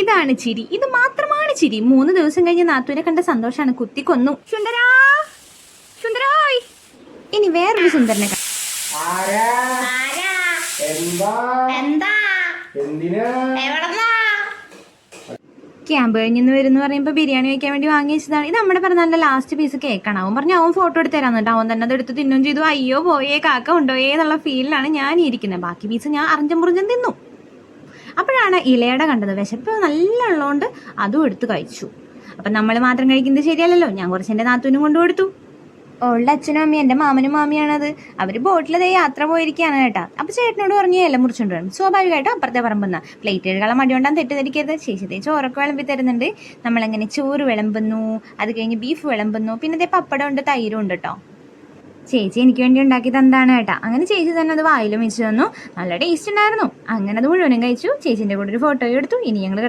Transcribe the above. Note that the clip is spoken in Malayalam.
ഇതാണ് ചിരി, ഇത് മാത്രമാണ് ചിരി. 3 ദിവസം കഴിഞ്ഞ് നാത്തൂനെ കണ്ട സന്തോഷാണ്. കുത്തിക്കൊന്നു. സുന്ദരാ സുന്ദരായ്. ഇനി വേറൊരു സുന്ദരനെ ക്യാമ്പ് കഴിഞ്ഞെന്ന് വരുന്ന പറയുമ്പോൾ ബിരിയാണി വയ്ക്കാൻ വേണ്ടി വാങ്ങി വെച്ചതാണ്. ഇത് നമ്മുടെ പറഞ്ഞ ലാസ്റ്റ് പീസ് കേക്കാണ്. അവൻ പറഞ്ഞു അവൻ ഫോട്ടോ എടുത്ത് തരാന്നിട്ട് അവൻ തന്നെ അത് എടുത്ത് തിന്നും ചെയ്തു. അയ്യോ പോയേ കാക്ക കൊണ്ടുപോയേ എന്നുള്ള ഫീലിലാണ് ഞാൻ ഇരിക്കുന്നത്. ബാക്കി പീസ് ഞാൻ അറിഞ്ഞം മുറിഞ്ഞം തിന്നു. അപ്പോഴാണ് ഇലയുടെ കണ്ടത്. വിശപ്പ് നല്ല ഉള്ളതുകൊണ്ട് അതും എടുത്ത് കഴിച്ചു. അപ്പം നമ്മൾ മാത്രം കഴിക്കുന്നത് ശരിയല്ലല്ലോ. ഞാൻ കുറച്ച് എൻ്റെ നാത്തൂനും കൊണ്ടു കൊടുത്തു. ഓളുടെ അച്ഛനും അമ്മയും എൻ്റെ മാമനും മാമിയാണത്. അവർ ബോട്ടിലതേ യാത്ര പോയിരിക്കുകയാണ് കേട്ടാ. അപ്പോൾ ചേട്ടനോട് പറഞ്ഞു ഇല മുറിച്ചുകൊണ്ട് വരണം. സ്വാഭാവികമായിട്ടും അപ്പുറത്തെ പറമ്പുന്ന പ്ലേറ്റ് കഴുകാൻ മടിയോണ്ടാൻ തെറ്റിദ്ധരിക്കരുത്. ചേച്ചി ചോറൊക്കെ വിളമ്പി തരുന്നുണ്ട്. നമ്മളെങ്ങനെ ചോറ് വിളമ്പുന്നു, അത് കഴിഞ്ഞ് ബീഫ് വിളമ്പുന്നു, പിന്നെ അതേ പപ്പടം ഉണ്ട്, തൈരും ഉണ്ട് കേട്ടോ. ചേച്ചി എനിക്ക് വേണ്ടി ഉണ്ടാക്കി തന്നതാണ് കേട്ടാ. അങ്ങനെ ചേച്ചി തന്നെ അത് വായിലും വെച്ച് തന്നു. നല്ല ടേസ്റ്റ് ഉണ്ടായിരുന്നു. അങ്ങനെ അത് മുഴുവനും കഴിച്ചു. ചേച്ചീൻ്റെ കൂടെ ഒരു ഫോട്ടോ എടുത്തു. ഇനി ഞങ്ങൾ